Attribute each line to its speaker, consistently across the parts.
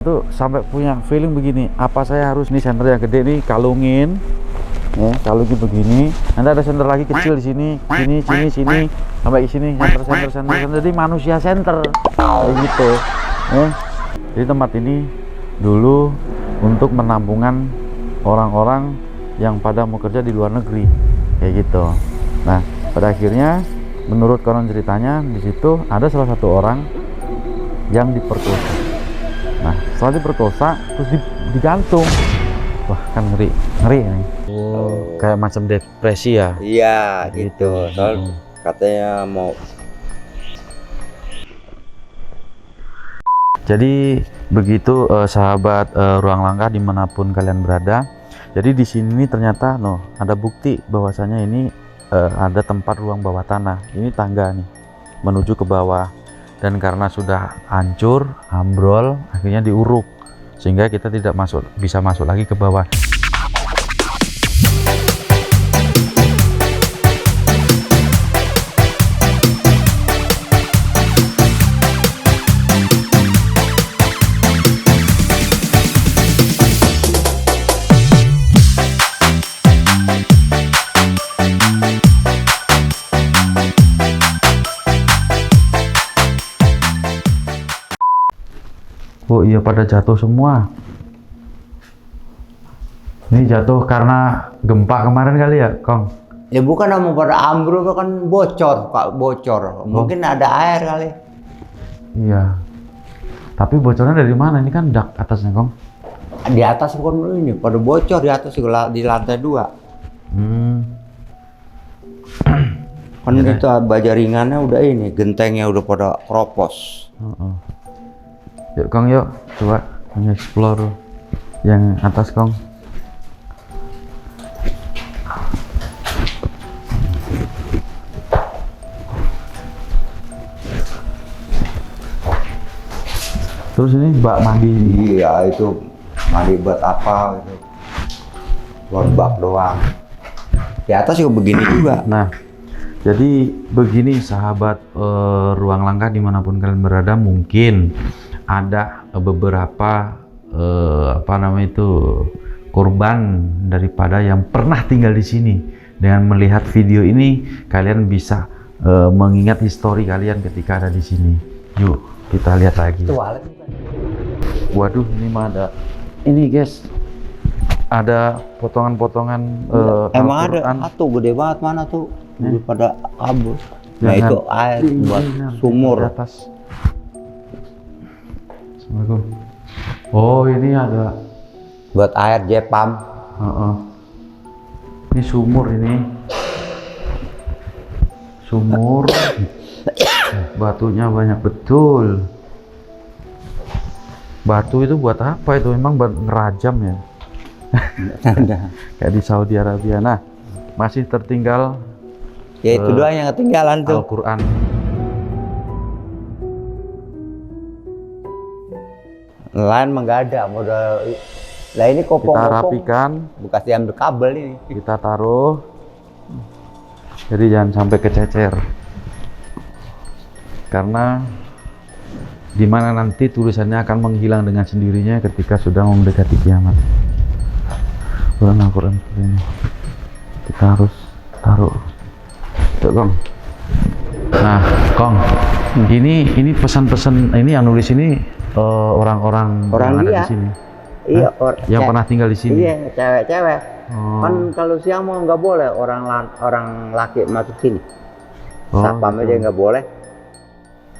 Speaker 1: Tuh sampai punya feeling begini, apa saya harus nih senter yang gede nih kalungin ya, kalungin begini, nanti ada senter lagi kecil di sini sini sampai di sini senter, jadi manusia senter kayak gitu ya. Jadi tempat ini dulu untuk penampungan orang-orang yang pada mau kerja di luar negeri kayak gitu. Nah pada akhirnya menurut konon ceritanya di situ ada salah satu orang yang diperkosa. Nah setelah diperkosa terus digantung. Wah kan ngeri nih. Oh, kayak macam depresi ya.
Speaker 2: Iya gitu. Soal katanya mau.
Speaker 1: Jadi begitu sahabat Ruang Langkah dimanapun kalian berada. Jadi di sini ternyata ada bukti bahwasanya ini ada tempat ruang bawah tanah. Ini tangga nih menuju ke bawah. Dan karena sudah hancur, ambrol, akhirnya diuruk sehingga kita tidak bisa masuk lagi ke bawah. Oh iya, pada jatuh semua. Ini jatuh karena gempa kemarin kali ya, Kong?
Speaker 2: Ya bukan mau pada ambrol, kan bocor, Pak, bocor. Mungkin ada air kali.
Speaker 1: Iya. Tapi bocornya dari mana? Ini kan dak atasnya, Kong.
Speaker 2: Di atas bukan ini, pada bocor di atas di lantai 2. Kan itu baja ringannya udah ini, gentengnya udah pada keropos.
Speaker 1: Yuk Kong, yuk coba explore yang atas, Kong. Terus ini bak mandi.
Speaker 2: Iya, itu mandi buat apa gitu. Buat bak doang. Di atas juga begini juga.
Speaker 1: Nah, jadi begini sahabat Ruang Langkah dimanapun kalian berada, mungkin ada beberapa korban daripada yang pernah tinggal di sini. Dengan melihat video ini, kalian bisa mengingat histori kalian ketika ada di sini. Yuk kita lihat lagi. Waduh, ini mah ada ini guys, ada potongan-potongan
Speaker 2: emang ada tuh gede banget, mana tuh pada kabur. Nah itu air buat sumur
Speaker 1: atas. Oh ini ada
Speaker 2: buat air Jepam.
Speaker 1: Ini sumur, sumur. Batunya banyak betul. Batu itu buat apa itu? Memang buat ngerajam ya. Kayak di Saudi Arabia. Nah masih tertinggal
Speaker 2: ya itu doang yang ketinggalan tuh,
Speaker 1: Al-Quran.
Speaker 2: Lain mah nggak ada modal. Lah ini kopong-kopong
Speaker 1: kita rapikan,
Speaker 2: bekas diambil kabel ini.
Speaker 1: Kita taruh, jadi jangan sampai kececer. Karena dimana nanti tulisannya akan menghilang dengan sendirinya ketika sudah mendekati kiamat. Al-Quran ini kita harus taruh. Tuh, Kong. Nah, Kong, ini pesan-pesan ini yang nulis ini orang-orang yang ada di sini.
Speaker 2: Iya,
Speaker 1: yang pernah tinggal di sini.
Speaker 2: Iya, cewek-cewek. Kan kalau siang mau nggak boleh orang laki masuk sini. Satpam aja nggak boleh.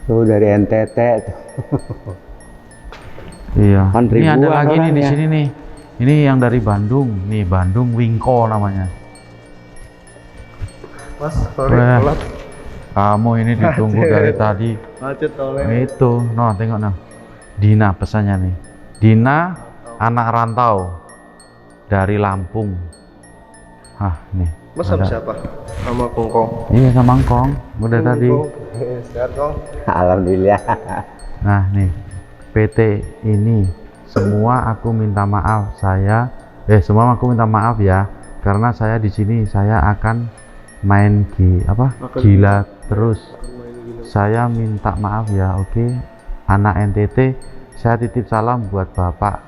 Speaker 2: Tuh dari NTT tuh.
Speaker 1: Iya.
Speaker 2: Kan
Speaker 1: ini ada lagi nih di
Speaker 2: ya.
Speaker 1: sini nih. Ini yang dari Bandung. Nih, Bandung Wingko namanya.
Speaker 3: Mas, sorry telat.
Speaker 1: Kamu ini ditunggu dari tadi.
Speaker 3: Macet oleh.
Speaker 1: Itu, tengok Dina pesannya nih. Dina, anak rantau dari Lampung. Nih.
Speaker 3: Mas sama siapa? Sama Kongkong.
Speaker 1: Iya, sama Kong. Udah tadi.
Speaker 3: Sehat, Kong.
Speaker 2: Alhamdulillah.
Speaker 1: Nah, nih. PT ini semua aku minta maaf. Semua aku minta maaf ya. Karena saya di sini saya akan main gila terus. Saya minta maaf ya, oke. Anak NTT saya titip salam buat Bapak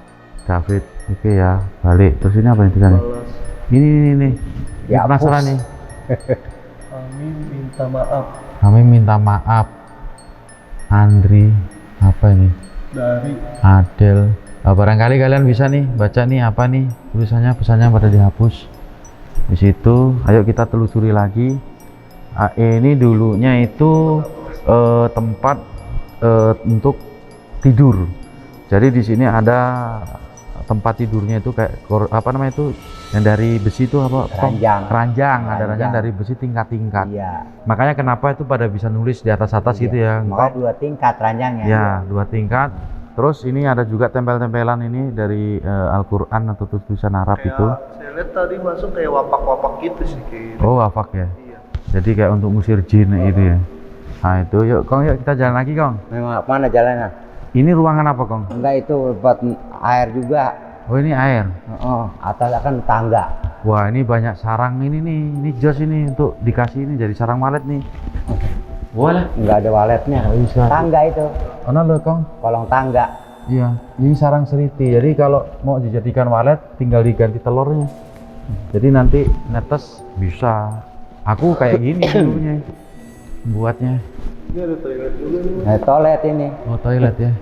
Speaker 1: David. Oke ya, balik. Terus ini apa nih tulisannya?
Speaker 3: Balas.
Speaker 1: Ini
Speaker 2: Ya,
Speaker 1: penasaran nih.
Speaker 3: Kami minta maaf
Speaker 1: Kami minta maaf. Andri, apa ini?
Speaker 3: dari
Speaker 1: Adel. Barangkali kalian bisa nih baca nih apa nih tulisannya, pesannya pada dihapus. Di situ, ayo kita telusuri lagi. Ini dulunya itu tempat untuk tidur. Jadi di sini ada tempat tidurnya itu kayak apa namanya itu yang dari besi itu apa?
Speaker 2: Ranjang.
Speaker 1: Ada ranjang dari besi tingkat-tingkat.
Speaker 2: Iya.
Speaker 1: Makanya kenapa itu pada bisa nulis di atas-atas gitu ya.
Speaker 2: Makanya 2 tingkat ranjangnya.
Speaker 1: Ya, 2 tingkat. Terus ini ada juga tempel-tempelan ini dari Al-Quran atau tulisan Arab itu.
Speaker 3: saya lihat tadi masuk kayak wapak-wapak gitu sih kayak.
Speaker 1: Oh, wafak ya.
Speaker 3: Iya.
Speaker 1: Jadi kayak untuk musir jin itu ya. Nah itu, yuk Kong, yuk kita jalan lagi Kong.
Speaker 2: Memang mana jalannya?
Speaker 1: Ini ruangan apa Kong?
Speaker 2: Enggak, itu buat air juga.
Speaker 1: Oh ini air.
Speaker 2: Oh, atas akan tangga.
Speaker 1: Wah ini banyak sarang ini nih. Ini jos ini untuk dikasih ini jadi sarang walet nih. Boleh.
Speaker 2: Enggak ada waletnya.
Speaker 1: Oh, iya.
Speaker 2: Tangga itu,
Speaker 1: Mana lo Kong?
Speaker 2: kolong tangga.
Speaker 1: Iya. Ini sarang seriti. Jadi kalau mau dijadikan walet tinggal diganti telurnya. Jadi nanti netes bisa. Aku kayak gini dulunya buatnya.
Speaker 3: Ini ada toilet juga nih.
Speaker 2: Nah, toilet ini.
Speaker 1: Oh toilet ya.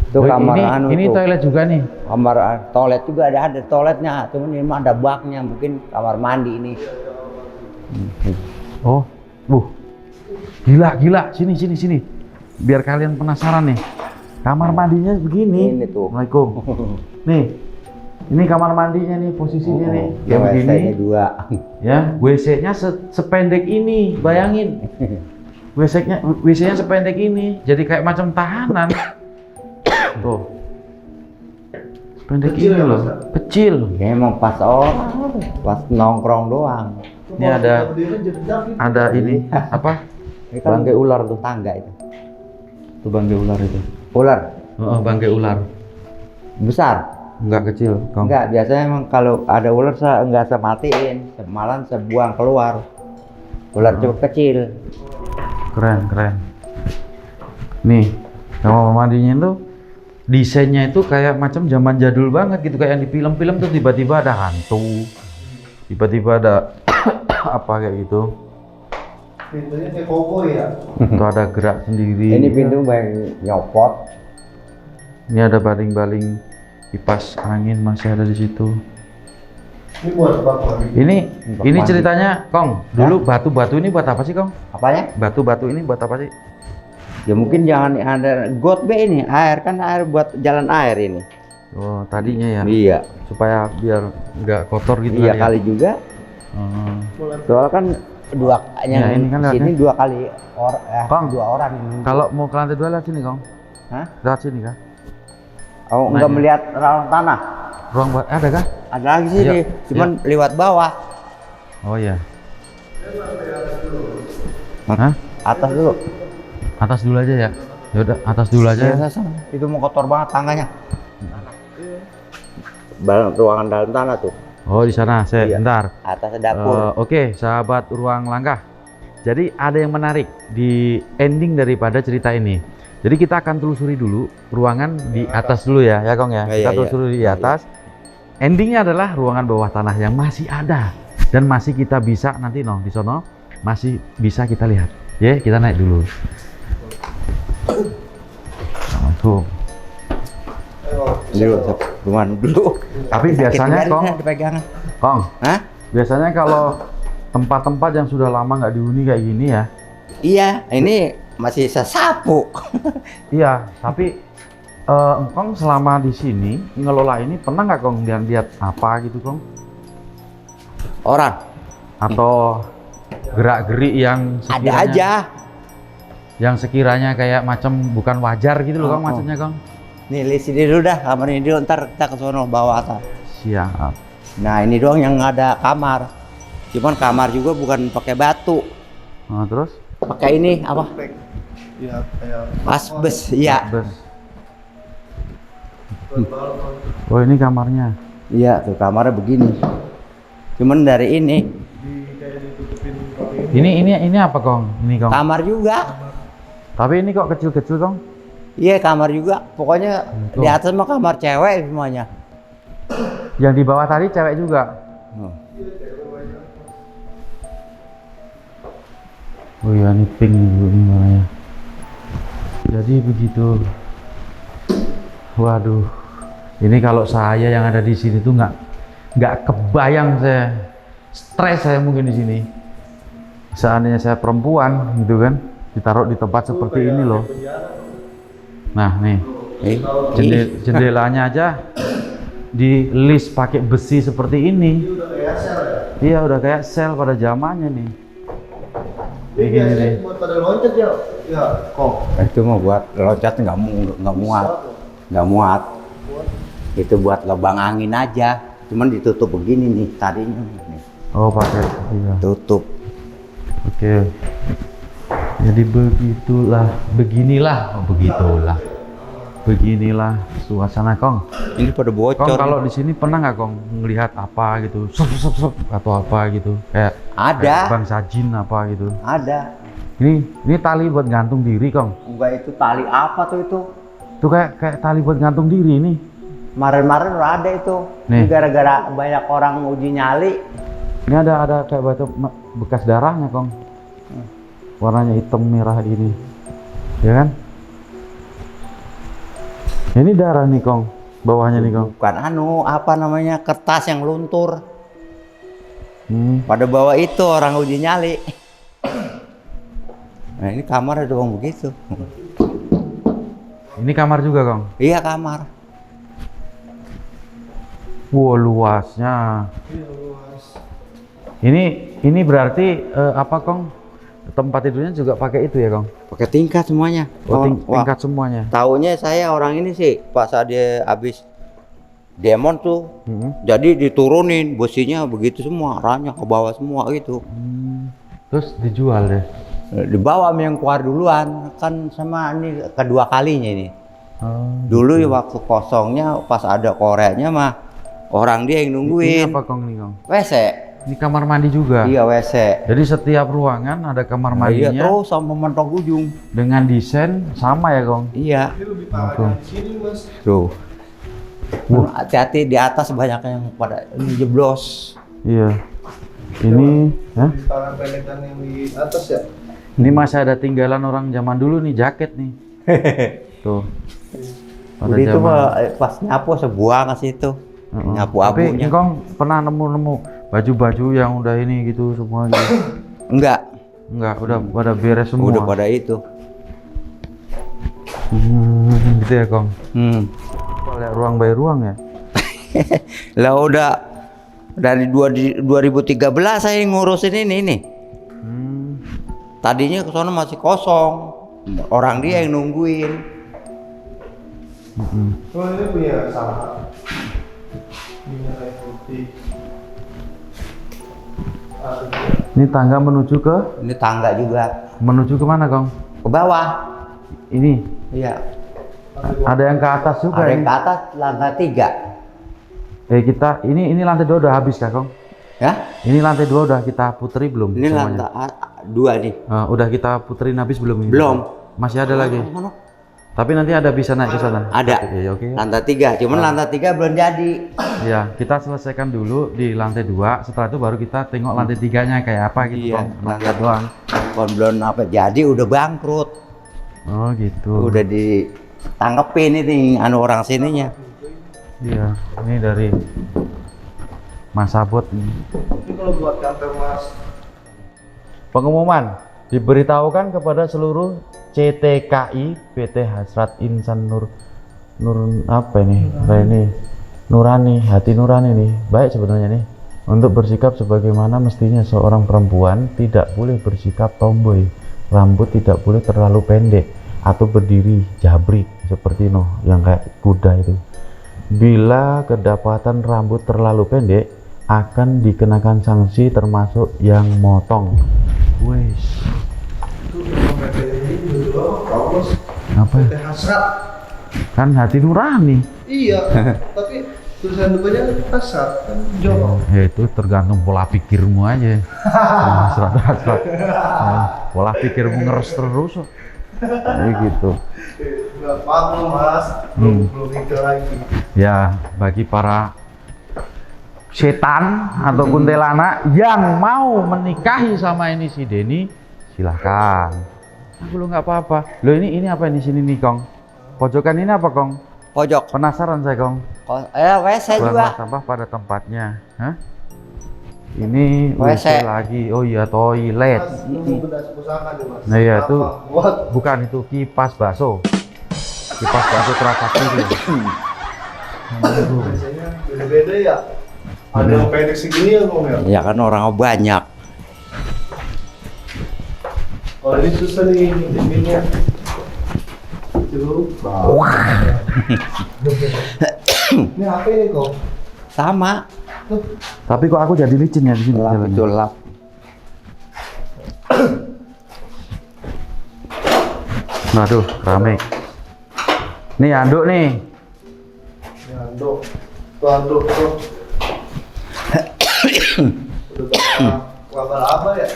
Speaker 2: Itu
Speaker 1: Oh,
Speaker 2: kamar
Speaker 1: ini, ini
Speaker 2: tuh.
Speaker 1: toilet juga nih.
Speaker 2: Kamar toilet juga ada toiletnya, cuman ini mah ada baknya, mungkin kamar mandi ini.
Speaker 1: Oh, gila, sini. Biar kalian penasaran nih. Kamar mandinya begini.
Speaker 2: Ini tuh.
Speaker 1: Assalamualaikum. Nih, ini kamar mandinya nih, posisinya nih. Kayak
Speaker 2: WC-nya
Speaker 1: begini.
Speaker 2: 2.
Speaker 1: Ya, WC-nya sependek ini, bayangin. WC-nya sependek ini, jadi kayak macam tahanan. Tuh. Sependek
Speaker 3: Kecil
Speaker 1: ini
Speaker 3: ya,
Speaker 1: loh,
Speaker 3: Mas?
Speaker 1: kecil.
Speaker 2: Ya emang pas nongkrong doang.
Speaker 1: Ini ada
Speaker 3: Berdiri jedak gitu.
Speaker 1: ada ini apa?
Speaker 2: Ini kan
Speaker 1: Bangkai ular tuh.
Speaker 2: tangga itu.
Speaker 1: Tuh bangkai ular itu.
Speaker 2: Ular
Speaker 1: Oh, bangkai ular.
Speaker 2: besar.
Speaker 1: Enggak kecil, Kong.
Speaker 2: Enggak, biasanya emang kalau ada ular enggak saya matiin, malah saya buang keluar. Ular cukup kecil.
Speaker 1: Keren. Nih, kamar mandinya tuh desainnya itu kayak macam zaman jadul banget gitu, kayak yang di film-film tuh tiba-tiba ada hantu, tiba-tiba ada apa kayak gitu.
Speaker 3: Pintunya kayak koboi ya.
Speaker 1: Tuh ada gerak sendiri.
Speaker 2: Ini pintu banyak nyopot.
Speaker 1: Ini ada baling-baling kipas angin masih ada di situ.
Speaker 3: Ini buat apa?
Speaker 1: Ini
Speaker 2: Untuk
Speaker 1: ini
Speaker 2: mandi.
Speaker 1: ceritanya, Kong. Dulu batu-batu ini buat apa sih, Kong?
Speaker 2: Apanya?
Speaker 1: Batu-batu ini buat apa sih?
Speaker 2: Ya mungkin jangan ada got B ini, air kan air buat jalan air ini.
Speaker 1: Oh, tadinya ya.
Speaker 2: Iya.
Speaker 1: Supaya biar nggak kotor gitu
Speaker 2: Iya
Speaker 1: kali ya.
Speaker 2: kali juga.
Speaker 1: Oh.
Speaker 2: Soalnya kan dua
Speaker 1: Ya, ini kan
Speaker 2: sini
Speaker 1: lewatnya.
Speaker 2: 2 kali
Speaker 1: Kong,
Speaker 2: 2 orang ini.
Speaker 1: Kalau mau ke lantai 2 lewat sini, Kong.
Speaker 2: Hah?
Speaker 1: Lewat sini kah?
Speaker 2: Oh, enggak
Speaker 1: Nanya.
Speaker 2: melihat ralang tanah.
Speaker 1: Ruang buat ada kah?
Speaker 2: Ada lagi sini,
Speaker 1: Ayo,
Speaker 2: cuman lewat bawah.
Speaker 1: Oh iya. Hah?
Speaker 2: Atas dulu.
Speaker 1: Atas dulu aja ya. Ya udah, atas dulu aja.
Speaker 2: Ya, sana. Itu mau kotor banget tangganya. Ruangan dalam tanah tuh.
Speaker 1: Oh, di sana.
Speaker 2: Iya.
Speaker 1: Bentar.
Speaker 2: Atas dapur.
Speaker 1: Oke, sahabat ruang langkah. Jadi ada yang menarik di ending daripada cerita ini. Jadi kita akan telusuri dulu ruangan di atas dulu ya, Kong ya.
Speaker 2: Iya,
Speaker 1: Kita
Speaker 2: iya.
Speaker 1: telusuri di atas. Endingnya adalah ruangan bawah tanah yang masih ada dan masih kita bisa nanti di sono masih bisa kita lihat. Ya, kita naik dulu. Assalamualaikum.
Speaker 2: Dulu, rumah dulu.
Speaker 1: Tapi biasanya,
Speaker 2: Sakit
Speaker 1: Kong,
Speaker 2: bener dipegangan.
Speaker 1: Kong,
Speaker 2: Hah?
Speaker 1: biasanya kalau tempat-tempat yang sudah lama nggak dihuni kayak gini ya,
Speaker 2: Iya, ini masih saya sapu.
Speaker 1: iya, tapi Kong selama di sini ngelola ini pernah nggak Kong lihat apa gitu Kong?
Speaker 2: Orang
Speaker 1: Atau gerak-gerik yang
Speaker 2: ada
Speaker 1: sekiranya,
Speaker 2: aja.
Speaker 1: yang sekiranya kayak macam bukan wajar gitu loh Kong,
Speaker 2: Oh.
Speaker 1: maksudnya Kong?
Speaker 2: Nih, lihat sini dulu dah, kamar ini dulu, ntar kita ke sono bawah atas.
Speaker 1: Siap.
Speaker 2: Nah, ini doang yang ada kamar. Cuman kamar juga bukan pakai batu.
Speaker 1: Nah, terus?
Speaker 2: Pakai ini apa?
Speaker 3: Iya, kayak
Speaker 2: Asbes, iya.
Speaker 1: Bes. Oh ini kamarnya.
Speaker 2: Iya, tuh kamarnya begini. Cuman dari ini
Speaker 3: kayak ditutupin pakai ini.
Speaker 1: Ini apa Kong? Ini Kong.
Speaker 2: kamar juga.
Speaker 1: Tapi ini kok kecil-kecil Kong?
Speaker 2: Iya kamar juga, pokoknya
Speaker 1: Tuh.
Speaker 2: di atas mah kamar cewek semuanya.
Speaker 1: Yang di bawah tadi cewek juga. Oh iya, ini pink juga ini warnanya. Jadi begitu. Waduh, ini kalau saya yang ada di sini tuh nggak kebayang, saya stres saya mungkin di sini. Seandainya saya perempuan gitu kan, ditaruh di tempat seperti ini loh. Nah nih, jendelanya aja di list pakai besi seperti ini. Iya udah kayak sel pada zamannya nih. Kayak gini nih.
Speaker 3: Buat pada loncat ya, ya kok.
Speaker 2: Itu mau buat loncat nggak muat. Itu buat lubang angin aja. Cuman ditutup begini nih tadinya. Nih.
Speaker 1: Oh pakai, iya.
Speaker 2: Tutup.
Speaker 1: Oke. Jadi beginilah suasana Kong.
Speaker 2: Ini pada bocor.
Speaker 1: Kong kalau di sini pernah nggak Kong ngelihat apa gitu, sop atau apa gitu, kayak
Speaker 2: Ada.
Speaker 1: bangsa jin apa gitu.
Speaker 2: Ada.
Speaker 1: Ini tali buat gantung diri Kong.
Speaker 2: Enggak itu tali apa tuh itu?
Speaker 1: Itu kayak tali buat gantung diri ini.
Speaker 2: Kemarin-kemarin udah ada itu.
Speaker 1: Nih.
Speaker 2: Ini gara-gara banyak orang uji nyali.
Speaker 1: Ini ada kayak batu bekas darahnya Kong. Warnanya hitam merah ini, ya kan? Ini darah nih Kong, bawahnya nih Kong.
Speaker 2: Bukan apa namanya, kertas yang luntur.
Speaker 1: Hmm.
Speaker 2: Pada bawah itu orang uji nyali. Nah ini kamar ada bang begitu.
Speaker 1: Ini kamar juga Kong.
Speaker 2: Iya kamar.
Speaker 1: Wow luasnya. Ini berarti apa Kong? Tempat tidurnya juga pakai itu ya Kong?
Speaker 2: Pakai tingkat semuanya.
Speaker 1: Oh,
Speaker 2: Wah,
Speaker 1: tingkat semuanya.
Speaker 2: taunya saya orang ini sih pas dia habis demon tuh. Jadi diturunin besinya begitu semua, arahnya ke bawah semua gitu.
Speaker 1: Terus dijual deh.
Speaker 2: Dibawa sama yang keluar duluan kan, sama ini kedua kalinya ini.
Speaker 1: Oh,
Speaker 2: Dulu ya waktu kosongnya pas ada koreknya mah orang dia yang
Speaker 1: ini
Speaker 2: nungguin.
Speaker 1: apa Kong nih Kong?
Speaker 2: WC.
Speaker 1: Ini kamar mandi juga.
Speaker 2: Iya WC.
Speaker 1: Jadi setiap ruangan ada kamar
Speaker 2: Nah, iya
Speaker 1: mandinya
Speaker 2: terus sama mentok ujung.
Speaker 1: dengan desain sama ya Kong?
Speaker 2: Iya.
Speaker 3: Ini lebih parah di sini mas.
Speaker 2: Tuh. Hati-hati di atas banyak yang pada ini jeblos.
Speaker 1: Iya. Ini, hah?
Speaker 3: Di tangan pelekan yang di atas ya.
Speaker 1: Ini masih ada tinggalan orang zaman dulu nih, jaket nih. Tuh. Pada
Speaker 2: Udah itu
Speaker 1: zaman.
Speaker 2: mah pas nyapu sebuang ke situ. Nyapu
Speaker 1: Tapi
Speaker 2: abunya.
Speaker 1: Kong pernah nemu baju-baju yang udah ini gitu semua gitu?
Speaker 2: Enggak,
Speaker 1: Udah pada beres semua.
Speaker 2: udah pada itu.
Speaker 1: Gitu ya Kong. Lihat ruang by ruang ya.
Speaker 2: Lah udah dari 2013 saya ngurusin ini nih. Tadinya ke sana masih kosong. Orang dia yang nungguin.
Speaker 3: Oh ini punya sama. Punya kayak putih.
Speaker 1: Ini tangga menuju ke
Speaker 2: Ini tangga juga.
Speaker 1: mana Kong?
Speaker 2: Ke bawah.
Speaker 1: Ini
Speaker 2: Iya.
Speaker 1: ada yang ke atas juga
Speaker 2: Ada yang
Speaker 1: ini.
Speaker 2: ke atas lantai 3.
Speaker 1: Kita ini lantai 2 udah habis kah Kong?
Speaker 2: Ya?
Speaker 1: Ini lantai 2 udah kita puteri belum?
Speaker 2: Ini
Speaker 1: semuanya?
Speaker 2: lantai 2 nih.
Speaker 1: Udah kita puterin habis belum ini?
Speaker 2: Belum.
Speaker 1: Masih ada lagi.
Speaker 2: Mana?
Speaker 1: Tapi nanti ada bisa naik ke sana.
Speaker 2: Ada.
Speaker 1: Iya, oke.
Speaker 2: Lantai 3. Cuman lantai 3 belum jadi.
Speaker 1: Iya, kita selesaikan dulu di lantai 2. Setelah itu baru kita tengok lantai 3-nya kayak apa gitu
Speaker 2: Iya,
Speaker 1: Kong. Lantai doang.
Speaker 2: Kalau belum apa jadi udah bangkrut.
Speaker 1: Oh gitu.
Speaker 2: Udah ditanggepin ini orang sininya.
Speaker 1: Iya, ini dari Mas Abot ini.
Speaker 3: Tapi kalau buat kantor mas,
Speaker 1: Pengumuman diberitahukan kepada seluruh CTKI PT Hasrat Insan Nur apa ini? Nurani, hati nurani nih. Baik sebenarnya nih. Untuk bersikap sebagaimana mestinya seorang perempuan, tidak boleh bersikap tomboy. Rambut tidak boleh terlalu pendek atau berdiri jabrik seperti yang kayak kuda itu. Bila kedapatan rambut terlalu pendek, akan dikenakan sanksi termasuk yang motong. Wes.
Speaker 3: itu sampai ini dulu kau mas.
Speaker 1: Apa?
Speaker 3: Teh hasrat.
Speaker 1: Kan hati nurani.
Speaker 3: Iya. Tapi tulisan depannya hasrat kan jorok.
Speaker 1: Ya itu tergantung pola pikirmu aja. Hasrat. Pola pikirmu ngeres terus. Ini gitu.
Speaker 3: Nggak maklum mas, belum nikah lagi.
Speaker 1: Ya, bagi para setan atau kuntilanak yang mau menikahi sama ini si Denny, silahkan. Aku lo nggak apa-apa. Lo ini apa ini sini nih Kong? Pojokan ini apa Kong?
Speaker 2: Pojok.
Speaker 1: Penasaran saya Kong.
Speaker 2: WC
Speaker 1: Buang
Speaker 2: juga.
Speaker 1: sampah pada tempatnya. Hah? Ini
Speaker 2: WC.
Speaker 1: lagi. Oh iya toilet.
Speaker 3: Mas, lu bedas pusaka nih mas.
Speaker 1: Nah iya itu
Speaker 3: Apa? Buat
Speaker 1: bukan itu kipas bakso. Kipas bakso teratak itu.
Speaker 3: biasanya beda-beda ya. Ada yang pendek segini ya Kong ya?
Speaker 2: Ya kan orang banyak.
Speaker 3: Kalau ini susah nih ngintipinnya. Itu ini apa ini Kong?
Speaker 2: Sama.
Speaker 3: Tuh,
Speaker 1: Tapi kok aku jadi licin ya di sini
Speaker 2: Lap
Speaker 1: jalannya?
Speaker 2: itu lap.
Speaker 1: Waduh, rame. Nih anduk nih.
Speaker 3: ini anduk. Tuh anduk tuh. Udah laba ya?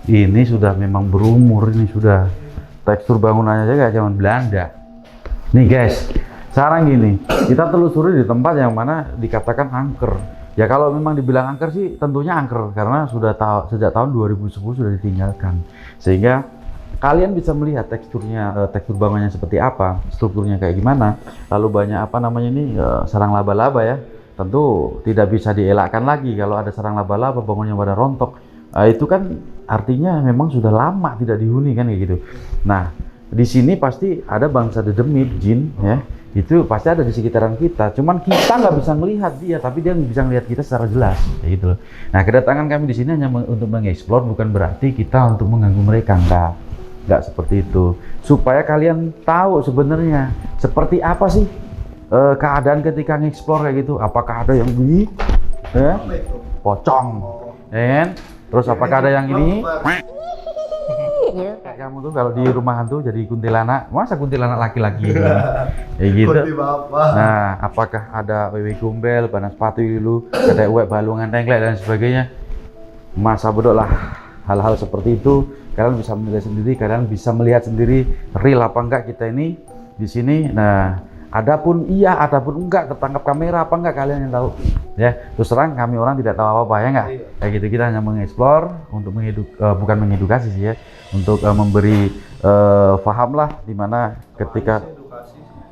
Speaker 1: Ini sudah memang berumur, ini sudah tekstur bangunannya aja kayak zaman Belanda. Nih guys, sekarang gini, kita telusuri di tempat yang mana dikatakan angker. Ya kalau memang dibilang angker sih tentunya angker karena sudah sejak tahun 2010 sudah ditinggalkan. Sehingga kalian bisa melihat teksturnya, tekstur bangunannya seperti apa, strukturnya kayak gimana. Lalu banyak apa namanya ini sarang laba-laba ya. Tentu tidak bisa dielakkan lagi kalau ada sarang laba-laba bangunnya pada rontok. Itu kan artinya memang sudah lama tidak dihuni kan kayak gitu. Nah, di sini pasti ada bangsa dedemit, jin ya. Itu pasti ada di sekitaran kita. Cuman kita nggak bisa melihat dia, tapi dia bisa melihat kita secara jelas kayak gitu loh. Nah, kedatangan kami di sini hanya untuk mengeksplor, bukan berarti kita untuk mengganggu mereka, enggak seperti itu. Supaya kalian tahu sebenarnya seperti apa sih keadaan ketika ngeksplor kayak gitu. Apakah ada yang begini?
Speaker 3: Apa itu?
Speaker 1: Pocong, ya kan? Terus apakah ada yang ini? Kayak kamu tuh kalau di rumah hantu jadi kuntilanak, masa kuntilanak laki-laki gitu? Ya gitu.
Speaker 3: Kunti bapak.
Speaker 1: Nah, apakah ada wewe gombel, panas sepatu dulu, ada uwek balungan tengklek dan sebagainya? Masa bodoh lah hal-hal seperti itu. Kalian bisa menilai sendiri, kalian bisa melihat sendiri real apa enggak kita ini di sini. Nah, adapun iya, adapun enggak, ketangkap kamera apa enggak kalian yang tahu. Ya, terus terang kami orang tidak tahu apa-apa ya enggak. Kayak gitu kita hanya mengeksplor untuk bukan mengedukasi sih ya, untuk memberi paham lah dimana ketika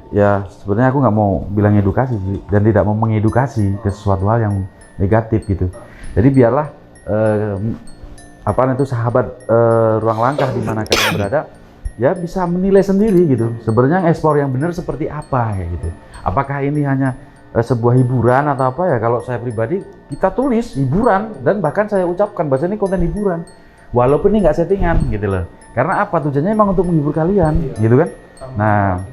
Speaker 1: ya sebenarnya aku nggak mau bilang edukasi sih dan tidak mau mengedukasi ke sesuatu hal yang negatif gitu. Jadi biarlah apa itu sahabat ruang langkah di mana kalian berada ya bisa menilai sendiri gitu. Sebenarnya eksplor yang benar seperti apa kayak gitu. Apakah ini hanya sebuah hiburan atau apa ya? Kalau saya pribadi kita tulis hiburan dan bahkan saya ucapkan bahwa ini konten hiburan. Walaupun ini nggak settingan gitu loh. Karena apa tujuannya emang untuk menghibur kalian gitu kan? Nah,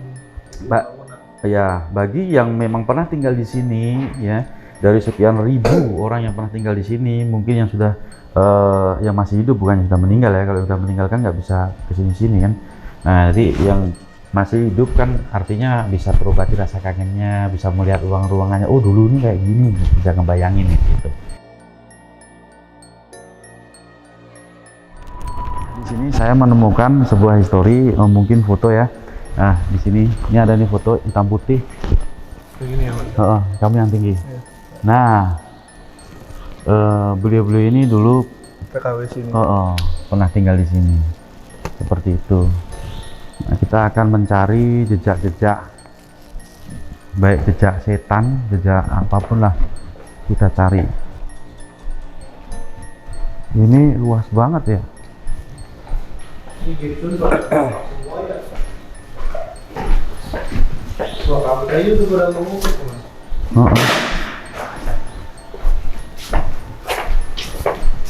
Speaker 1: bagi yang memang pernah tinggal di sini ya, dari sekian ribu orang yang pernah tinggal di sini, mungkin yang sudah yang masih hidup bukan yang sudah meninggal ya. Kalau sudah meninggal kan nggak bisa kesini-sini kan. Nah, jadi yang masih hidup kan artinya bisa terobati rasa kangennya, bisa melihat ruang-ruangannya. Oh dulu nih kayak gini, bisa ngebayangin gitu. Di sini saya menemukan sebuah histori, mungkin foto ya. Nah di sini ini ada nih foto hitam putih.
Speaker 3: Begini ya mas.
Speaker 1: Kamu yang tinggi. Nah beliau-beliau ini dulu
Speaker 3: PKW sini.
Speaker 1: pernah tinggal di sini seperti itu. Nah, kita akan mencari jejak-jejak, baik jejak setan, jejak apapun lah kita cari. Ini luas banget ya.
Speaker 3: Ini gitu semua ya. Wah, kabel kayu tuh berapa mungkin mas?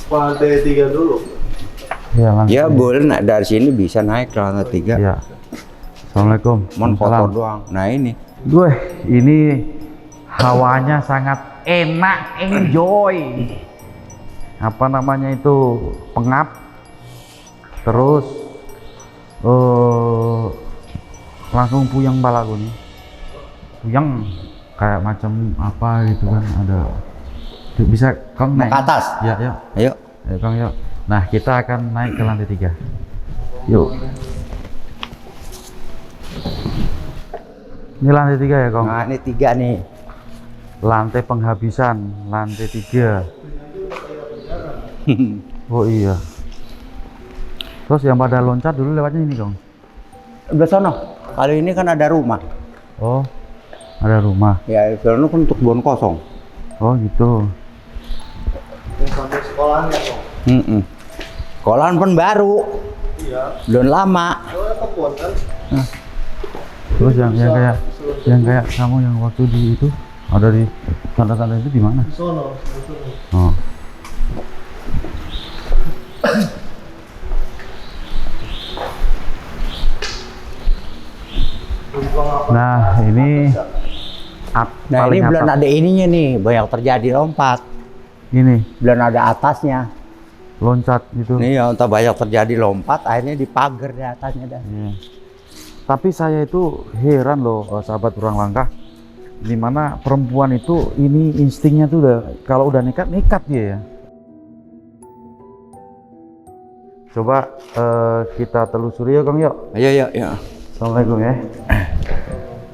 Speaker 3: Lantai 3 dulu.
Speaker 1: Ya, langsung.
Speaker 2: Ya boleh dari sini bisa naik ke lantai 3.
Speaker 1: Ya. Assalamualaikum.
Speaker 2: Cuman kotor doang. Nah ini.
Speaker 1: Gue ini hawanya sangat enak, enjoy. Apa namanya itu pengap. Terus langsung puyeng palaku nih. Puyeng kayak macam apa gitu kan ada. Bisa Kang naik
Speaker 2: Ke atas.
Speaker 1: Ya, ya.
Speaker 2: Ayo.
Speaker 1: Ayo Kang, yuk. Nah, kita akan naik ke lantai 3. Yuk. Ini lantai 3 ya, Kong?
Speaker 2: Nah, ini 3 nih.
Speaker 1: Lantai penghabisan, lantai 3. Oh iya. Terus yang pada loncat dulu lewatnya ini, Kong?
Speaker 2: Udah sono. Kalau ini kan ada rumah.
Speaker 1: Oh, ada rumah.
Speaker 2: Ya, sono kan untuk kebun kosong.
Speaker 1: Oh gitu.
Speaker 3: Yang sampai sekolahan ya, Kong?
Speaker 2: Sekolahan pun baru.
Speaker 3: Iya.
Speaker 2: Belum lama.
Speaker 3: Oh, kebun kan?
Speaker 1: Terus yang kayak kamu yang waktu di itu ada di tanda-tanda itu di mana?
Speaker 3: Di sono, di sono.
Speaker 1: Oh. Nah, ini
Speaker 2: Nah, ini belum ada ininya nih, banyak terjadi lompat.
Speaker 1: ini
Speaker 2: Belum ada atasnya.
Speaker 1: loncat gitu.
Speaker 2: Nih ya, untuk banyak terjadi lompat, akhirnya dipagar di atasnya dah.
Speaker 1: Iya. Tapi saya itu heran loh, sahabat Ruang Langkah, dimana perempuan itu ini instingnya tuh udah kalau udah nekat dia ya. Coba kita telusuri ya, Kang, yuk.
Speaker 2: Ayo, yuk, yuk.
Speaker 1: Assalamualaikum ya.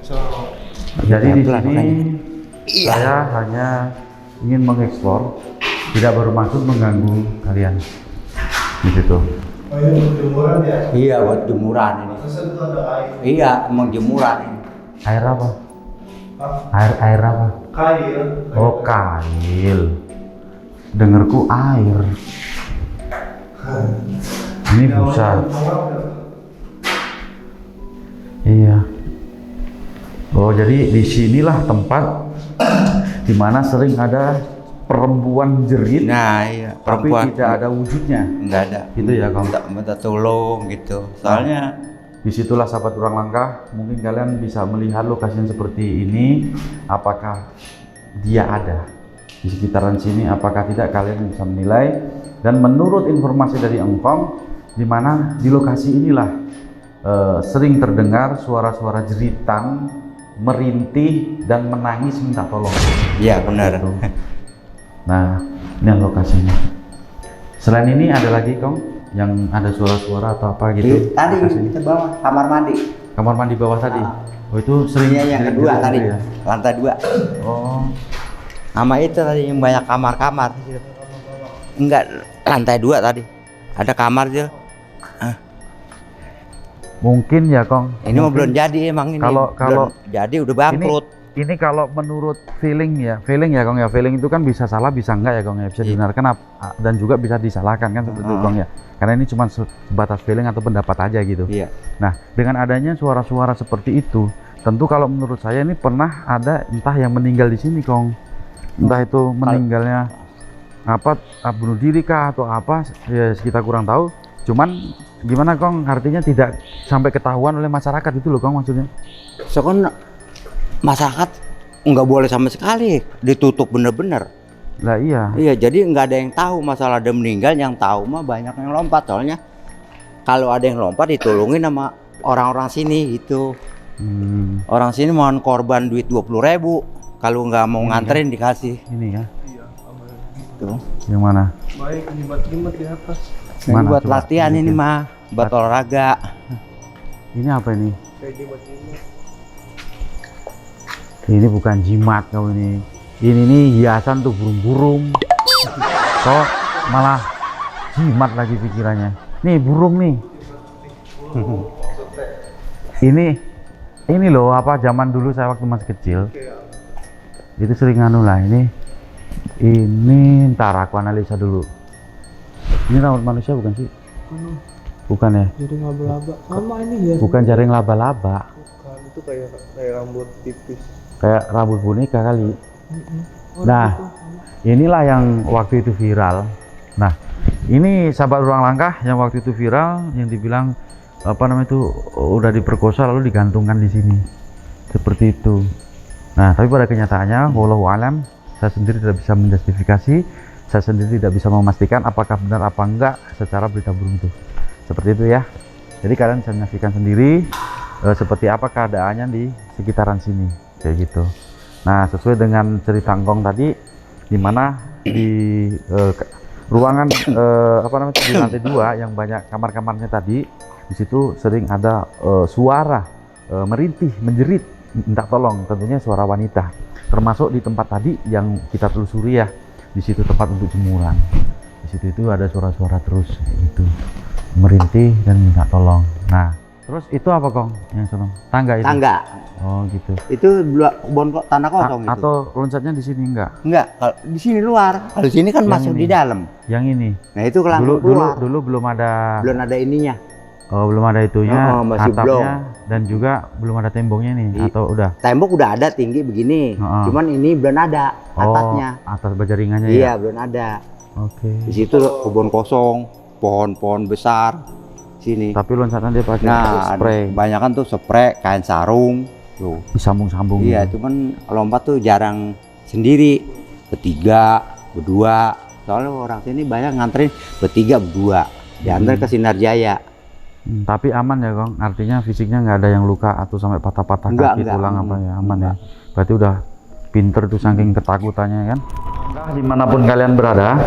Speaker 3: So,
Speaker 1: Jadi di
Speaker 2: pelan,
Speaker 1: sini
Speaker 2: Iya.
Speaker 1: saya hanya ingin mengeksplor, tidak bermaksud mengganggu kalian di situ.
Speaker 3: oh ini untuk jemuran ya?
Speaker 2: Iya, buat jemuran ini.
Speaker 3: Terus itu ada air.
Speaker 2: Iya, emang jemuran ini.
Speaker 1: Air apa?
Speaker 3: Hah?
Speaker 1: Air apa?
Speaker 3: Kail.
Speaker 1: Oh, kail. Dengerku air. Ini busa. Iya. Oh, jadi disinilah tempat dimana sering ada perempuan jerit,
Speaker 2: Nah, iya,
Speaker 1: tapi
Speaker 2: perempuan
Speaker 1: tidak ada wujudnya.
Speaker 2: enggak ada.
Speaker 1: Gitu ya, Kang.
Speaker 2: Minta tolong gitu. Soalnya
Speaker 1: Disitulah sahabat Ruang Langkah, mungkin kalian bisa melihat lokasi yang seperti ini. Apakah dia ada di sekitaran sini? Apakah tidak, kalian bisa menilai. Dan menurut informasi dari Engkong, di mana di lokasi inilah sering terdengar suara-suara jeritan, merintih dan menangis minta tolong.
Speaker 2: iya benar.
Speaker 1: Gitu. Nah, ini lokasinya. Selain ini ada lagi, Kong, yang ada suara-suara atau apa gitu?
Speaker 2: Tadi
Speaker 1: Lokasi.
Speaker 2: kita bawa kamar mandi.
Speaker 1: Kamar mandi bawah tadi. Oh, itu sering.
Speaker 2: Iya, yang
Speaker 1: sering
Speaker 2: kedua
Speaker 1: gitu
Speaker 2: tadi.
Speaker 1: ya?
Speaker 2: Lantai 2.
Speaker 1: Oh,
Speaker 2: Sama itu tadi yang banyak kamar-kamar. Enggak, lantai 2 tadi. Ada kamar dia.
Speaker 1: mungkin ya, Kong.
Speaker 2: Ini mah belum
Speaker 1: Mungkin
Speaker 2: jadi emang ini.
Speaker 1: Kalau-
Speaker 2: Belum jadi udah bangkrut.
Speaker 1: ini kalau menurut feeling ya, Kong ya. Feeling itu kan bisa salah, bisa enggak ya, Kong ya. Bisa
Speaker 2: Iya.
Speaker 1: dibenarkan dan juga bisa disalahkan kan seperti itu, Kong ya. Karena ini cuma sebatas feeling atau pendapat aja gitu.
Speaker 2: Iya.
Speaker 1: Nah, dengan adanya suara-suara seperti itu, tentu kalau menurut saya ini pernah ada entah yang meninggal di sini, Kong. Entah itu meninggalnya apa, bunuh diri kah atau apa, ya kita kurang tahu. Cuman gimana, Kong? Artinya tidak sampai ketahuan oleh masyarakat itu loh, Kong, maksudnya.
Speaker 2: So kan masyarakat nggak boleh sama sekali ditutup bener-bener.
Speaker 1: Lah iya.
Speaker 2: Iya, jadi nggak ada yang tahu masalah ada meninggal. Yang tahu mah banyak yang lompat. Soalnya kalau ada yang lompat ditolongin sama orang-orang sini gitu. Orang sini mohon korban duit 20.000. Kalau nggak mau nganterin dikasih.
Speaker 1: Ini ya.
Speaker 3: Iya, aman.
Speaker 2: Tuh.
Speaker 1: Yang mana?
Speaker 3: Baik, jimat-jimat di atas.
Speaker 2: Ini
Speaker 1: Mana,
Speaker 2: buat
Speaker 1: coba?
Speaker 2: latihan ini
Speaker 1: Tunjukin.
Speaker 2: mah, buat olahraga.
Speaker 1: Ini apa ini?
Speaker 3: Kayak jimat-jimat.
Speaker 1: Ini bukan jimat kau ini. Ini nih hiasan tuh burung-burung. Kok malah jimat lagi pikirannya. Nih burung nih. Ini loh apa zaman dulu saya waktu masih kecil. Itu sering anu lah ini. Ini ntar aku analisa dulu. Ini rambut manusia bukan sih? Bukan ya?
Speaker 3: Jadi laba-laba. Sama ini ya.
Speaker 1: Bukan jaring laba-laba.
Speaker 3: Bukan, itu kayak rambut tipis.
Speaker 1: Kayak rambut boneka kali.
Speaker 3: Oh,
Speaker 1: Nah,
Speaker 3: gitu.
Speaker 1: inilah yang waktu itu viral. Nah, ini sahabat Ruang Langkah yang waktu itu viral, yang dibilang apa namanya itu udah diperkosa lalu digantungkan di sini, seperti itu. Nah, tapi pada kenyataannya, wallahu alam, saya sendiri tidak bisa menjustifikasi, saya sendiri tidak bisa memastikan apakah benar apa enggak secara berita burung itu. Seperti itu ya. Jadi kalian bisa menyaksikan sendiri seperti apa keadaannya di sekitaran sini, kayak gitu. Nah, sesuai dengan cerita Engkong tadi, di mana di ruangan apa namanya di lantai 2 yang banyak kamar-kamarnya tadi, di situ sering ada suara merintih, menjerit minta tolong, tentunya suara wanita. Termasuk di tempat tadi yang kita telusuri ya, di situ tempat untuk jemuran. Di situ itu ada suara-suara terus gitu, merintih dan minta tolong. Nah, terus itu apa Kong? Yang seneng? Tangga itu?
Speaker 2: Tangga.
Speaker 1: Oh gitu.
Speaker 2: Itu tanah kosong itu.
Speaker 1: Atau loncatnya di sini enggak?
Speaker 2: Enggak, kalau di sini luar. Kalau di sini kan
Speaker 1: Yang
Speaker 2: masuk
Speaker 1: ini?
Speaker 2: di dalam.
Speaker 1: Yang ini?
Speaker 2: Nah, itu langsung keluar.
Speaker 1: Dulu belum ada.
Speaker 2: Belum ada ininya.
Speaker 1: Oh, belum ada itunya,
Speaker 2: Oh, masih
Speaker 1: atapnya,
Speaker 2: belum.
Speaker 1: dan juga belum ada temboknya nih, atau udah?
Speaker 2: Tembok udah ada tinggi begini. Cuman ini belum ada atasnya.
Speaker 1: Oh, atas baja ringannya
Speaker 2: Iya,
Speaker 1: ya?
Speaker 2: belum ada.
Speaker 1: Oke.
Speaker 2: Di situ kebun kosong, pohon-pohon besar. Sini.
Speaker 1: Tapi loncatan dia pakai
Speaker 2: Nah,
Speaker 1: spray,
Speaker 2: banyakan tuh spray, kain sarung. Tuh.
Speaker 1: disambung-sambung.
Speaker 2: Iya,
Speaker 1: gitu.
Speaker 2: cuman lompat tuh jarang sendiri. Bertiga, berdua. Soalnya orang sini banyak nganterin bertiga, berdua. Diantar ke Sinar Jaya.
Speaker 1: Tapi aman ya Kong, artinya fisiknya nggak ada yang luka atau sampai patah-patah kaki, tulang apa ya, aman ya. Berarti udah pinter tuh saking ketakutannya kan. Nah, dimanapun kalian berada,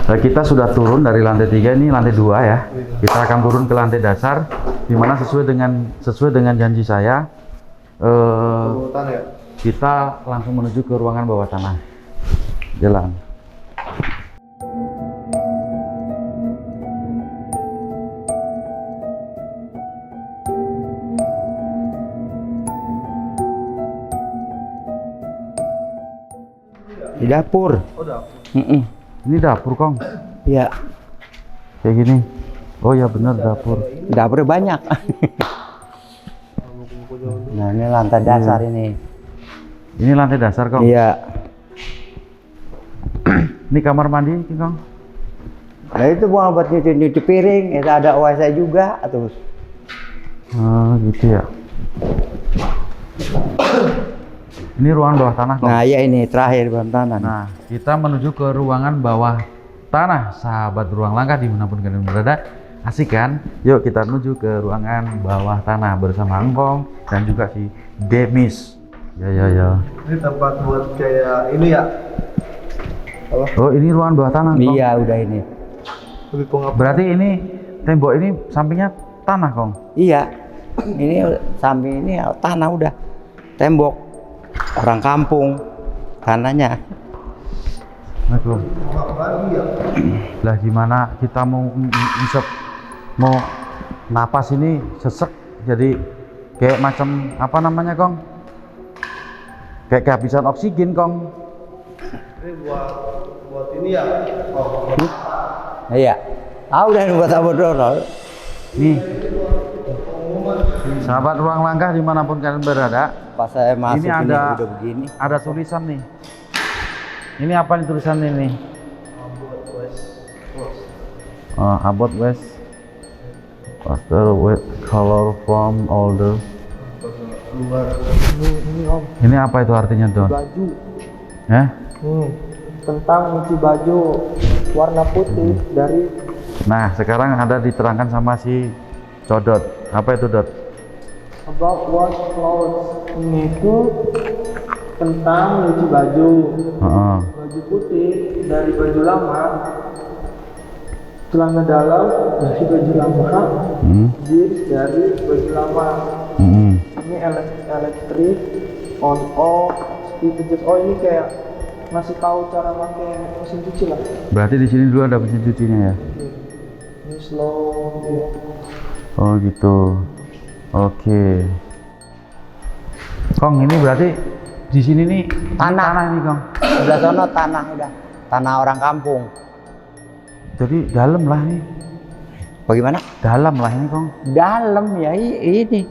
Speaker 1: kita sudah turun dari lantai 3, ini lantai 2 ya. Kita akan turun ke lantai dasar, dimana sesuai dengan janji saya,
Speaker 3: Urutan ya.
Speaker 1: kita langsung menuju ke ruangan bawah tanah. Jalan.
Speaker 2: Di dapur.
Speaker 3: Oh, udah.
Speaker 1: Ini dapur Kong,
Speaker 2: Iya,
Speaker 1: kayak gini. Oh ya bener dapur.
Speaker 2: dapurnya banyak. Nah, ini lantai dasar ini.
Speaker 1: Ini lantai dasar Kong.
Speaker 2: Iya.
Speaker 1: Ini kamar mandi Kong.
Speaker 2: Nah, itu buat nyuci piring, itu ada WC juga terus.
Speaker 1: Oh gitu ya. Ini ruangan bawah tanah Kong.
Speaker 2: Nah, iya ini terakhir bawah tanah.
Speaker 1: Nah, kita menuju ke ruangan bawah tanah, sahabat ruang langkah dimanapun kalian berada. Asik kan? Yuk kita menuju ke ruangan bawah tanah bersama Engkong dan juga si Demis. Ya.
Speaker 3: Ini tempat buat kayak ini ya. Apa?
Speaker 1: Oh ini ruangan bawah tanah Kong.
Speaker 2: Iya, udah ini.
Speaker 3: Lebih pengap.
Speaker 1: Berarti ini tembok ini sampingnya tanah Kong.
Speaker 2: Iya. Ini samping ini tanah udah. Tembok. Orang kampung. Tanahnya.
Speaker 1: Assalamualaikum.
Speaker 3: Lagi ya.
Speaker 1: Lah gimana kita mau ngisep, mau napas ini sesek jadi kayak macam apa namanya Kong? Kayak kehabisan oksigen Kong.
Speaker 3: Ini buat ini ya. Oh.
Speaker 2: Iya. Ah, udah buat apa dulu.
Speaker 1: Nih, sahabat ruang langkah dimanapun kalian berada,
Speaker 2: Pas saya masuk
Speaker 1: ini
Speaker 2: ini,
Speaker 1: ada
Speaker 2: udah begini.
Speaker 1: ada tulisan nih. Ini apa nih tulisan ini? About West Faster with color from older.
Speaker 3: Luar. Ini Om.
Speaker 1: Ini apa itu artinya Don?
Speaker 3: Baju. Tentang nyuci baju warna putih dari.
Speaker 1: Nah sekarang ada diterangkan sama si Codot. Apa itu Dot?
Speaker 3: About wash clothes. Ini itu tentang nyuci baju. Baju putih dari baju lama, celana dalam dari baju lama, jeans dari baju lama. Ini elektrik, on off, speed adjust. Oh ini kayak ngasih tahu cara pakai mesin cuci lah.
Speaker 1: Berarti di sini dulu ada mesin cucinya ya?
Speaker 3: Ini slow. Ya.
Speaker 1: Oh gitu. Oke. Kong ini berarti di sini nih tanah ini Kong.
Speaker 2: Sebelah sana tanah udah. Tanah orang kampung.
Speaker 1: Jadi dalam lah nih.
Speaker 2: Bagaimana?
Speaker 1: Dalam lah ini Kong.
Speaker 2: Dalam ya ini.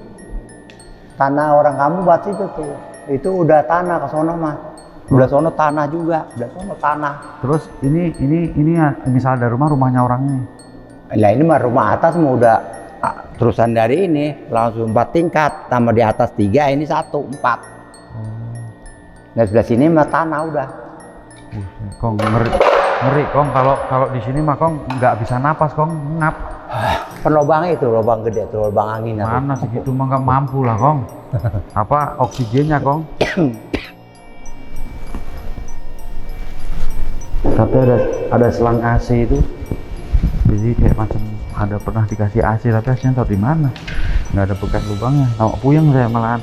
Speaker 2: Tanah orang kampung buat situ tuh. Itu udah tanah ke sono mah. Sebelah sono tanah juga. Sebelah sono tanah.
Speaker 1: Terus ini misal ada rumahnya orang ini.
Speaker 2: Lah ini mah rumah atas mah udah terusan dari ini langsung 4 tingkat, tambah di atas 3, ini 1, 4. Nah sebelah sini mah tanah udah.
Speaker 1: Kong ngeri Kong, kalau di sini mah Kong nggak bisa napas Kong, ngap.
Speaker 2: Penlobangnya itu lubang gede tuh, lubang angin.
Speaker 1: Mana segitu mah nggak mampu lah Kong. Apa oksigennya Kong? Tapi ada selang AC itu, jadi kayak macam ada pernah dikasih AC tapi AC-nya tahu di mana, nggak ada bekas lubangnya. Tahu puyeng saya malahan.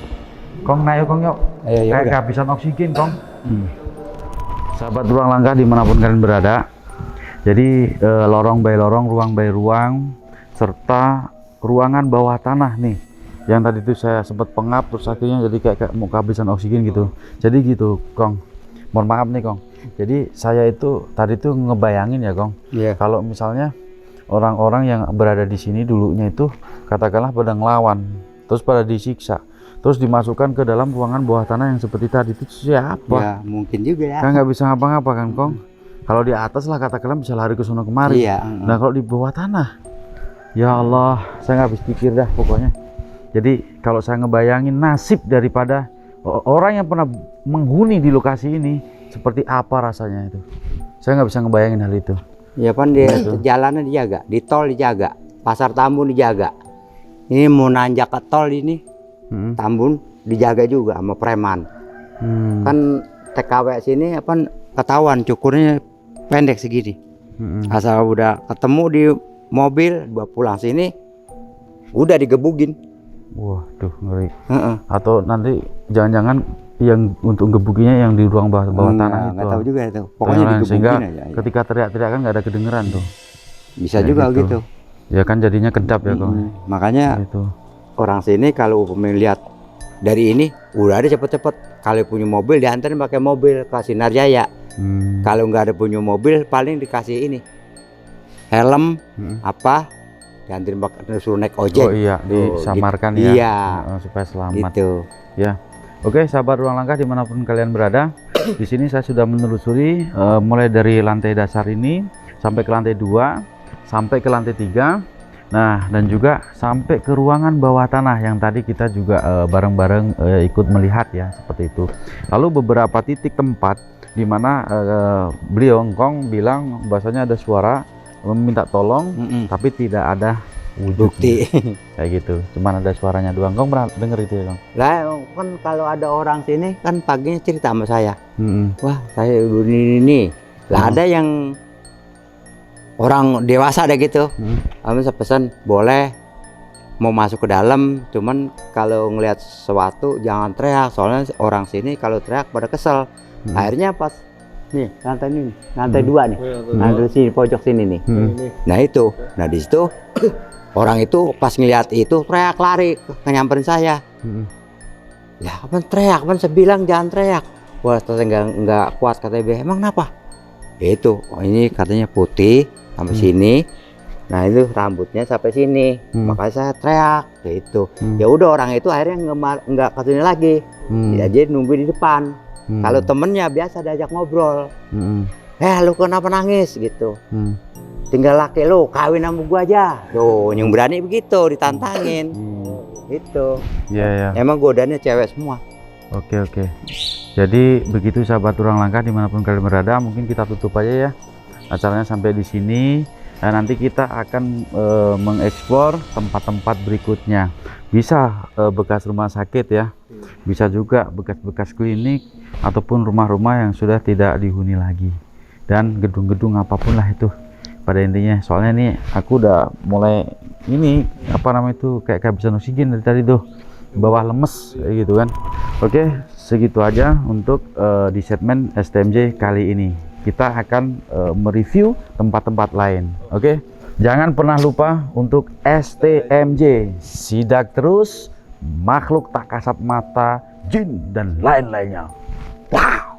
Speaker 1: Kong naik Kong yuk.
Speaker 2: Ayo, ya
Speaker 1: Kayak
Speaker 2: udah.
Speaker 1: kehabisan oksigen Kong. Sahabat ruang langkah dimanapun kalian berada. Jadi lorong by lorong, ruang by ruang, serta ruangan bawah tanah nih. Yang tadi itu saya sempat pengap terus akhirnya jadi kayak mau kehabisan oksigen gitu. Jadi gitu Kong. Mohon maaf nih Kong. Jadi saya itu tadi tuh ngebayangin ya Kong.
Speaker 2: Iya.
Speaker 1: Kalau misalnya orang-orang yang berada di sini dulunya itu katakanlah pada ngelawan, terus pada disiksa, terus dimasukkan ke dalam ruangan bawah tanah yang seperti tadi itu siapa?
Speaker 2: Ya mungkin juga ya.
Speaker 1: Kan nggak bisa ngapa-ngapa kan Kong. Kalau di atas lah katakanlah bisa lari ke sono kemari.
Speaker 2: Iya.
Speaker 1: Nah kalau di bawah tanah, ya Allah, saya nggak habis pikir dah pokoknya. Jadi kalau saya ngebayangin nasib daripada orang yang pernah menghuni di lokasi ini, seperti apa rasanya itu? Saya nggak bisa ngebayangin hal itu.
Speaker 2: Ya kan di jalanan dijaga, di tol dijaga, pasar Tambun dijaga. Ini mau nanjak ke tol ini, Tambun dijaga juga sama preman. Kan TKW sini apa ketahuan cukurnya pendek segini. Asal udah ketemu di mobil, bawa pulang sini, udah digebugin.
Speaker 1: Wah, tuh ngeri. Atau nanti jangan-jangan yang untuk gebukinya yang di ruang bawah tanah itu.
Speaker 2: Nggak tahu juga itu. Pokoknya digebugin
Speaker 1: sehingga
Speaker 2: aja. Ya.
Speaker 1: ketika teriak-teriak kan nggak ada kedengeran tuh.
Speaker 2: Bisa
Speaker 1: Kayak
Speaker 2: juga gitu.
Speaker 1: Ya kan jadinya kedap ya Kong.
Speaker 2: Makanya
Speaker 1: Gitu.
Speaker 2: orang sini kalau melihat dari ini udah ada cepet-cepet. Kalau punya mobil diantarin pakai mobil ke Sinarjaya. Kalau nggak ada punya mobil paling dikasih ini helm apa diantarin suruh naik ojek.
Speaker 1: Oh iya, disamarkan ya.
Speaker 2: Iya.
Speaker 1: Supaya selamat.
Speaker 2: Gitu.
Speaker 1: Ya. Oke, sahabat ruang langkah dimanapun kalian berada. Di sini saya sudah menelusuri mulai dari lantai dasar ini sampai ke lantai 2, sampai ke lantai 3. Nah, dan juga sampai ke ruangan bawah tanah yang tadi kita juga bareng-bareng ikut melihat ya, seperti itu. Lalu beberapa titik tempat di mana beliau Kong bilang bahwasanya ada suara meminta tolong, tapi tidak ada
Speaker 2: Bukti.
Speaker 1: kayak gitu. Cuman ada suaranya doang. Kong pernah denger itu ya Kong?
Speaker 2: Lah kan kalau ada orang sini kan paginya cerita sama saya. Wah, saya ini. Lah ada yang orang dewasa ada gitu. Kami pesan boleh mau masuk ke dalam, cuman kalau ngelihat sesuatu jangan teriak, soalnya orang sini kalau teriak pada kesel. Akhirnya pas nih lantai ini, lantai 2 nih, lantai sini pojok sini nih. Nah itu, nah di situ orang itu pas ngelihat itu teriak lari nyamperin saya. Ya apa teriak, apa saya bilang jangan teriak. Wah ternyata nggak kuat katanya, emang kenapa? Itu, oh, ini katanya putih sampai sini. Nah itu rambutnya sampai sini, makanya saya teriak gitu. Ya udah orang itu akhirnya nggak kesini lagi, ya, jadi nunggu di depan. Kalau temennya biasa diajak ngobrol, lu kenapa nangis gitu? Tinggal laki lu kawin sama gua aja. Tuh yang berani begitu ditantangin. Itu.
Speaker 1: Ya.
Speaker 2: Emang godanya cewek semua.
Speaker 1: Oke. Jadi begitu sahabat ruang langkah dimanapun kalian berada, mungkin kita tutup aja ya acaranya sampai di sini. Nah, nanti kita akan mengeksplor tempat-tempat berikutnya. Bisa bekas rumah sakit ya, bisa juga bekas-bekas klinik ataupun rumah-rumah yang sudah tidak dihuni lagi, dan gedung-gedung apapun lah itu pada intinya. Soalnya nih aku udah mulai ini apa namanya itu kayak kehabisan oksigen dari tadi tuh, bawah lemes kayak gitu kan. Oke, segitu aja untuk di segmen STMJ kali ini. Kita akan mereview tempat-tempat lain. Oke, jangan pernah lupa untuk STMJ, sidak terus makhluk tak kasat mata, jin dan lain-lainnya. Wow.